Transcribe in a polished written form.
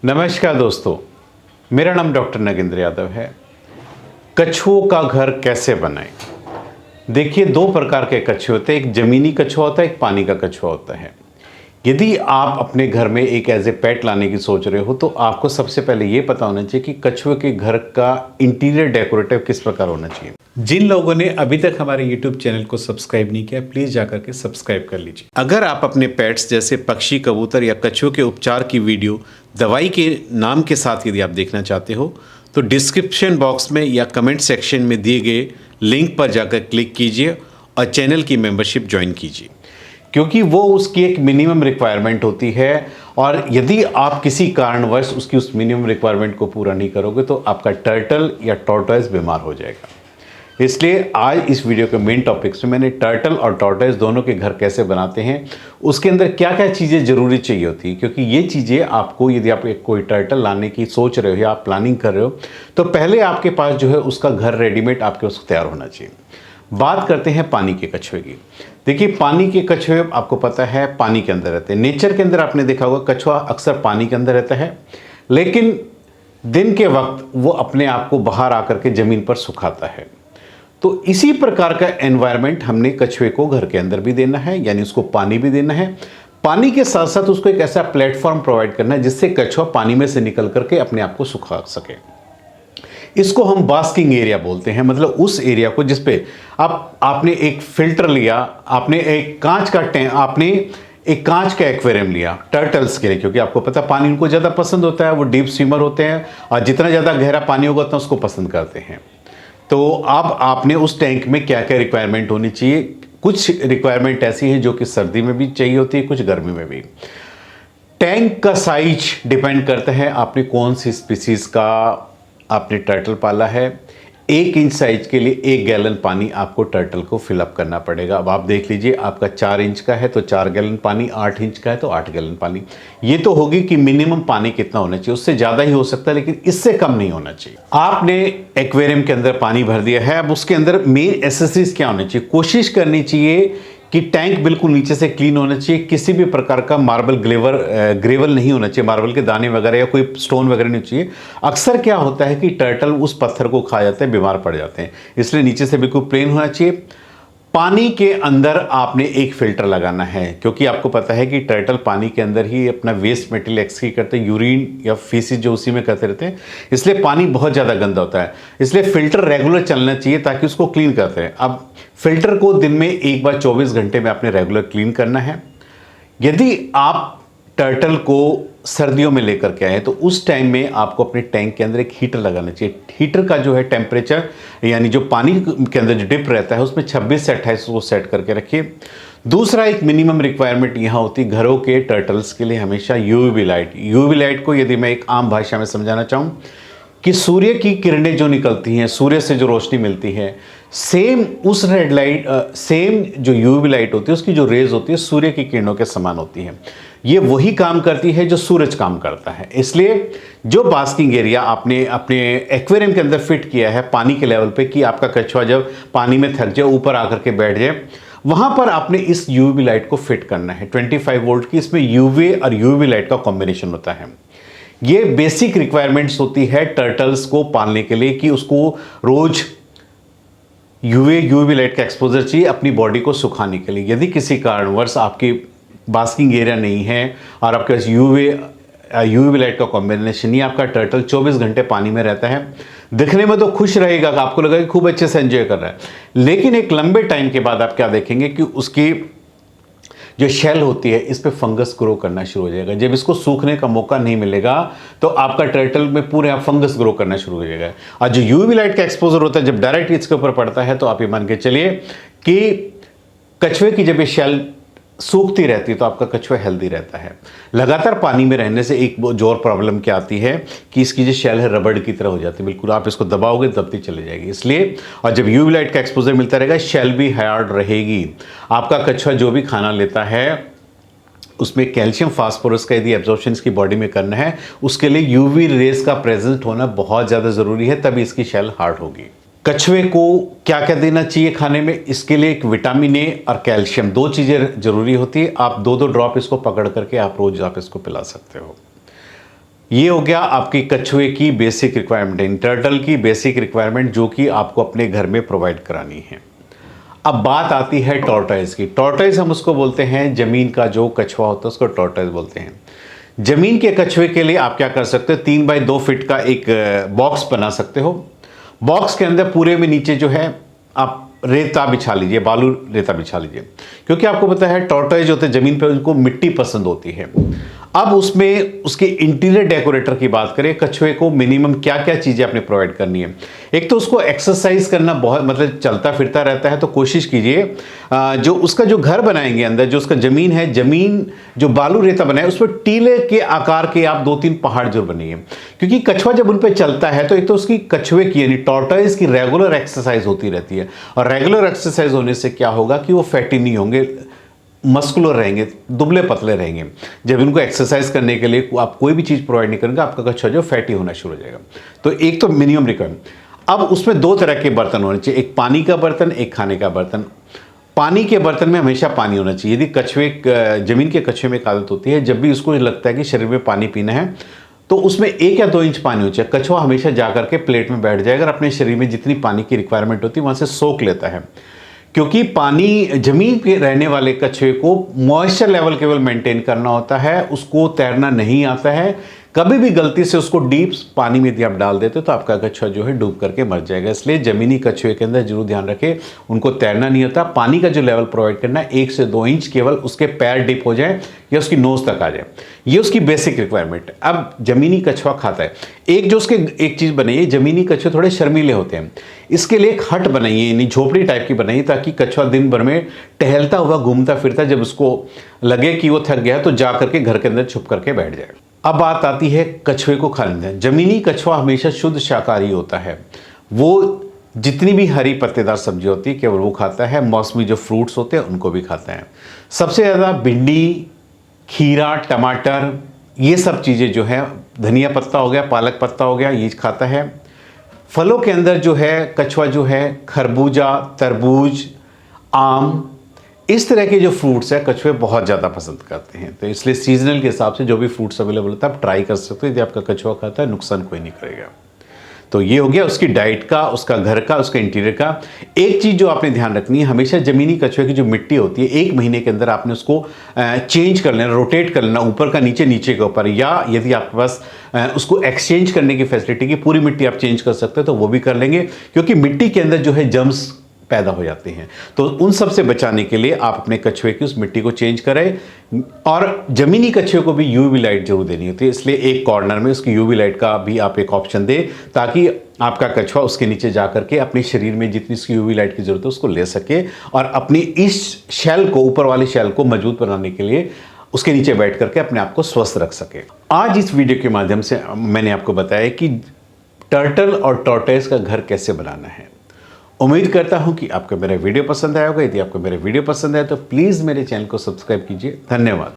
नमस्कार दोस्तों, मेरा नाम डॉक्टर नगेंद्र यादव है। कछुओं का घर कैसे बनाएं? देखिए, दो प्रकार के कछुए होते हैं। एक ज़मीनी कछुआ होता है, एक पानी का कछुआ होता है। यदि आप अपने घर में एक एज ए पेट लाने की सोच रहे हो तो आपको सबसे पहले ये पता होना चाहिए कि कछुए के घर का इंटीरियर डेकोरेटिव किस प्रकार होना चाहिए। जिन लोगों ने अभी तक हमारे YouTube चैनल को सब्सक्राइब नहीं किया, प्लीज जाकर के सब्सक्राइब कर लीजिए। अगर आप अपने पेट्स जैसे पक्षी, कबूतर या कछुए के उपचार की वीडियो दवाई के नाम के साथ यदि आप देखना चाहते हो तो डिस्क्रिप्शन बॉक्स में या कमेंट सेक्शन में दिए गए लिंक पर जाकर क्लिक कीजिए और चैनल की मेंबरशिप ज्वाइन कीजिए, क्योंकि वो उसकी एक मिनिमम रिक्वायरमेंट होती है और यदि आप किसी कारणवश उसकी उस मिनिमम रिक्वायरमेंट को पूरा नहीं करोगे तो आपका टर्टल या टॉर्टोइज बीमार हो जाएगा। इसलिए आज इस वीडियो के मेन टॉपिक्स में मैंने टर्टल और टॉर्टोइज दोनों के घर कैसे बनाते हैं, उसके अंदर क्या क्या चीज़ें ज़रूरी चाहिए होती है, क्योंकि ये चीज़ें आपको यदि आप एक कोई टर्टल लाने की सोच रहे हो या आप प्लानिंग कर रहे हो तो पहले आपके पास जो है उसका घर रेडीमेड आपके उसको तैयार होना चाहिए। बात करते हैं पानी के कछुए की। देखिए, पानी के कछुए आपको पता है पानी के अंदर रहते हैं। नेचर के अंदर आपने देखा होगा कछुआ अक्सर पानी के अंदर रहता है, लेकिन दिन के वक्त वो अपने आप को बाहर आकर के ज़मीन पर सुखाता है। तो इसी प्रकार का एनवायरनमेंट हमने कछुए को घर के अंदर भी देना है, यानी उसको पानी भी देना है। पानी के साथ साथ उसको एक ऐसा प्लेटफॉर्म प्रोवाइड करना है जिससे कछुआ पानी में से निकल करके अपने आप को सुखा सके। इसको हम बास्किंग एरिया बोलते हैं, मतलब उस एरिया को जिसपे आपने एक फिल्टर लिया, आपने एक कांच का एक्वेरियम लिया टर्टल्स के लिए, क्योंकि आपको पता पानी उनको ज़्यादा पसंद होता है, वो डीप स्विमर होते हैं और जितना ज़्यादा गहरा पानी होगा उतना उसको पसंद करते हैं। तो अब आपने उस टैंक में क्या क्या रिक्वायरमेंट होनी चाहिए। कुछ रिक्वायरमेंट ऐसी हैं जो कि सर्दी में भी चाहिए होती है, कुछ गर्मी में भी। टैंक का साइज डिपेंड करता है आपने कौन सी स्पीसीज का आपने टर्टल पाला है। 1 इंच साइज के लिए 1 गैलन पानी आपको टर्टल को फिलअप करना पड़ेगा। अब आप देख लीजिए, आपका 4 इंच का है तो 4 गैलन पानी, 8 इंच का है तो 8 गैलन पानी। ये तो होगी कि मिनिमम पानी कितना होना चाहिए, उससे ज़्यादा ही हो सकता है लेकिन इससे कम नहीं होना चाहिए। आपने एक्वेरियम के अंदर पानी भर दिया है, अब उसके अंदर मेन एसेसरीज क्या होनी चाहिए। कोशिश करनी चाहिए कि टैंक बिल्कुल नीचे से क्लीन होना चाहिए। किसी भी प्रकार का मार्बल ग्रेवल नहीं होना चाहिए, मार्बल के दाने वगैरह या कोई स्टोन वगैरह नहीं चाहिए। अक्सर क्या होता है कि टर्टल उस पत्थर को खा जाते हैं, बीमार पड़ जाते हैं, इसलिए नीचे से बिल्कुल प्लेन होना चाहिए। पानी के अंदर आपने एक फिल्टर लगाना है, क्योंकि आपको पता है कि टर्टल पानी के अंदर ही अपना वेस्ट मटेरियल एक्सक्रीट करते हैं, यूरिन या फीसिस जो उसी में करते रहते हैं, इसलिए पानी बहुत ज़्यादा गंदा होता है। इसलिए फिल्टर रेगुलर चलना चाहिए ताकि उसको क्लीन करते हैं। अब फिल्टर को दिन में एक बार 24 घंटे में आपने रेगुलर क्लीन करना है। यदि आप टर्टल को सर्दियों में लेकर के आए तो उस टाइम में आपको अपने टैंक के अंदर एक हीटर लगाना चाहिए। हीटर का जो है टेम्परेचर, यानी जो पानी के अंदर जो डिप रहता है उसमें 26 से 28 को सेट करके रखिए। दूसरा एक मिनिमम रिक्वायरमेंट यहाँ होती है घरों के टर्टल्स के लिए हमेशा यूवी लाइट। यूवी लाइट को यदि मैं एक आम भाषा में समझाना चाहूँ कि सूर्य की किरणें जो निकलती हैं, सूर्य से जो रोशनी मिलती है, सेम उस रेड लाइट सेम जो यूवी लाइट होती है उसकी जो रेज होती है सूर्य की किरणों के समान होती है। ये वही काम करती है जो सूरज काम करता है। इसलिए जो बास्किंग एरिया आपने अपने एक्वेरियम के अंदर फिट किया है पानी के लेवल पे, कि आपका कछुआ जब पानी में थक जाए ऊपर आकर के बैठ जाए, वहां पर आपने इस यूवी लाइट को फिट करना है 25 वोल्ट की। इसमें यूवी और यूवी लाइट का कॉम्बिनेशन होता है। ये बेसिक रिक्वायरमेंट्स होती है टर्टल्स को पालने के लिए कि उसको रोज यूवी लाइट का एक्सपोजर चाहिए अपनी बॉडी को सुखाने के लिए। यदि किसी कारणवश आपकी बास्किंग एरिया नहीं है और आपके पास यूवी लाइट का कॉम्बिनेशन नहीं, आपका टर्टल 24 घंटे पानी में रहता है, दिखने में तो खुश रहेगा, आपको लगेगा कि खूब अच्छे से एंजॉय कर रहा है, लेकिन एक लंबे टाइम के बाद आप क्या देखेंगे कि उसकी जो शेल होती है इस पे फंगस ग्रो करना शुरू हो जाएगा। जब इसको सूखने का मौका नहीं मिलेगा तो आपका टर्टल में पूरे आप फंगस ग्रो करना शुरू हो जाएगा। और जो यूवी लाइट का एक्सपोजर होता है जब डायरेक्ट इसके ऊपर पड़ता है तो आप ये मान के चलिए कि कछुए की जब ये शेल सूखती रहती है तो आपका कछुआ हेल्दी रहता है। लगातार पानी में रहने से एक जो और प्रॉब्लम क्या आती है कि इसकी जो शेल है रबड़ की तरह हो जाती है, बिल्कुल आप इसको दबाओगे दबती चली जाएगी। इसलिए और जब यूवी लाइट का एक्सपोजर मिलता रहेगा शेल भी हार्ड रहेगी। आपका कछुआ जो भी खाना लेता है उसमें कैल्शियम फास्फोरस का यदि एब्जॉर्प्शन इसकी बॉडी में करना है उसके लिए यूवी रेज का प्रेजेंट होना बहुत ज़्यादा ज़रूरी है, तभी इसकी शेल हार्ड होगी। कछुए को क्या क्या देना चाहिए खाने में, इसके लिए एक विटामिन ए और कैल्शियम 2 चीज़ें जरूरी होती है। आप 2-2 ड्रॉप इसको पकड़ करके आप रोज आप इसको पिला सकते हो। ये हो गया आपकी कछुए की बेसिक रिक्वायरमेंट, टर्टल की बेसिक रिक्वायरमेंट जो कि आपको अपने घर में प्रोवाइड करानी है। अब बात आती है टॉर्टॉइज की। टॉर्टॉइज हम उसको बोलते हैं, जमीन का जो कछुआ होता है उसको टॉर्टॉइज बोलते हैं। जमीन के कछुए के लिए आप क्या कर सकते हो, 3 बाई 2 फीट का एक बॉक्स बना सकते हो। बॉक्स के अंदर पूरे में नीचे जो है आप रेता बिछा लीजिए, बालू रेता बिछा लीजिए, क्योंकि आपको पता है टॉर्टॉइज होते हैं जमीन पे, उनको मिट्टी पसंद होती है। अब उसमें उसके इंटीरियर डेकोरेटर की बात करें, कछुए को मिनिमम क्या क्या चीज़ें आपने प्रोवाइड करनी है। एक तो उसको एक्सरसाइज करना बहुत, मतलब चलता फिरता रहता है, तो कोशिश कीजिए जो उसका जो घर बनाएंगे अंदर, जो उसका ज़मीन है, ज़मीन जो बालू रेता बनाए उस पर टीले के आकार के आप 2-3 पहाड़ जरूर बनाइए, क्योंकि कछुआ जब उन पर चलता है तो एक तो उसकी कछुए की यानी टॉर्टॉइज की रेगुलर एक्सरसाइज होती रहती है, और रेगुलर एक्सरसाइज होने से क्या होगा कि वो फैटी नहीं होंगे, मस्कुलर रहेंगे, दुबले पतले रहेंगे। जब इनको एक्सरसाइज करने के लिए आप कोई भी चीज़ प्रोवाइड नहीं करेंगे, आपका कछुआ जो फैटी होना शुरू हो जाएगा। तो एक तो मिनिमम रिक्वायरमेंट। अब उसमें 2 तरह के बर्तन होने चाहिए, एक पानी का बर्तन, एक खाने का बर्तन। पानी के बर्तन में हमेशा पानी होना चाहिए। यदि कछुए, जमीन के कछुए में एक आदत होती है, जब भी उसको लगता है कि शरीर में पानी पीना है तो उसमें 1 या 2 इंच पानी हो चाहिए। कछुआ हमेशा जा करके प्लेट में बैठ जाएगा और अपने शरीर में जितनी पानी की रिक्वायरमेंट होती है वहाँ से सोख लेता है, क्योंकि पानी, जमीन पे रहने वाले कछुए को मॉइस्चर लेवल केवल मेंटेन करना होता है, उसको तैरना नहीं आता है। कभी भी गलती से उसको डीप पानी में यदि आप डाल देते तो आपका कछुआ जो है डूब करके मर जाएगा। इसलिए जमीनी कछुए के अंदर जरूर ध्यान रखें, उनको तैरना नहीं आता। पानी का जो लेवल प्रोवाइड करना है 1 से 2 इंच, केवल उसके पैर डिप हो जाए या उसकी नोज तक आ जाए, ये उसकी बेसिक रिक्वायरमेंट। अब जमीनी कछुआ खाता है, एक जो उसके एक चीज़ बनाइए, जमीनी कछुए थोड़े शर्मीले होते हैं, इसके लिए एक हट बनाइए, यानी झोपड़ी टाइप की बनाइए, ताकि कछुआ दिन भर में टहलता हुआ घूमता फिरता, जब उसको लगे कि वो थक गया तो जा करके घर के अंदर छुप करके बैठ जाए। अब बात आती है कछुए को खाने में। जमीनी कछुआ हमेशा शुद्ध शाकाहारी होता है, वो जितनी भी हरी पत्तेदार सब्जी होती है केवल वो खाता है, मौसमी जो फ्रूट्स होते हैं उनको भी खाता है। सबसे ज़्यादा भिंडी, खीरा, टमाटर, ये सब चीज़ें जो है, धनिया पत्ता हो गया, पालक पत्ता हो गया, ये खाता है। फलों के अंदर जो है कछुआ जो है खरबूजा, तरबूज, आम, इस तरह के जो फ्रूट्स है कछुए बहुत ज़्यादा पसंद करते हैं। तो इसलिए सीजनल के हिसाब से जो भी फ्रूट्स अवेलेबल होता है आप ट्राई कर सकते हो। यदि आपका कछुआ खाता है नुकसान कोई नहीं करेगा। तो ये हो गया उसकी डाइट का, उसका घर का, उसका इंटीरियर का। एक चीज़ जो आपने ध्यान रखनी है, हमेशा ज़मीनी कछुए की जो मिट्टी होती है 1 महीने के अंदर आपने उसको चेंज कर लेना, रोटेट कर लेना, ऊपर का नीचे, नीचे के ऊपर, या यदि आपके पास उसको एक्सचेंज करने की फैसिलिटी की, पूरी मिट्टी आप चेंज कर सकते हो तो वो भी कर लेंगे, क्योंकि मिट्टी के अंदर जो है जर्म्स पैदा हो जाते हैं। तो उन सब से बचाने के लिए आप अपने कछुए की उस मिट्टी को चेंज करें। और जमीनी कछुए को भी यूवी लाइट जरूर देनी होती है, इसलिए एक कॉर्नर में उसकी यूवी लाइट का भी आप एक ऑप्शन दें, ताकि आपका कछुआ उसके नीचे जा करके अपने शरीर में जितनी उसकी यूवी लाइट की जरूरत है उसको ले सके, और अपनी इस शेल को, ऊपर वाली शेल को मजबूत बनाने के लिए उसके नीचे बैठ करके अपने आप को स्वस्थ रख सके। आज इस वीडियो के माध्यम से मैंने आपको बताया कि टर्टल और टॉर्टॉइज का घर कैसे बनाना है। उम्मीद करता हूं कि आपको मेरा वीडियो पसंद आया होगा। यदि आपको मेरा वीडियो पसंद आया तो प्लीज़ मेरे चैनल को सब्सक्राइब कीजिए। धन्यवाद।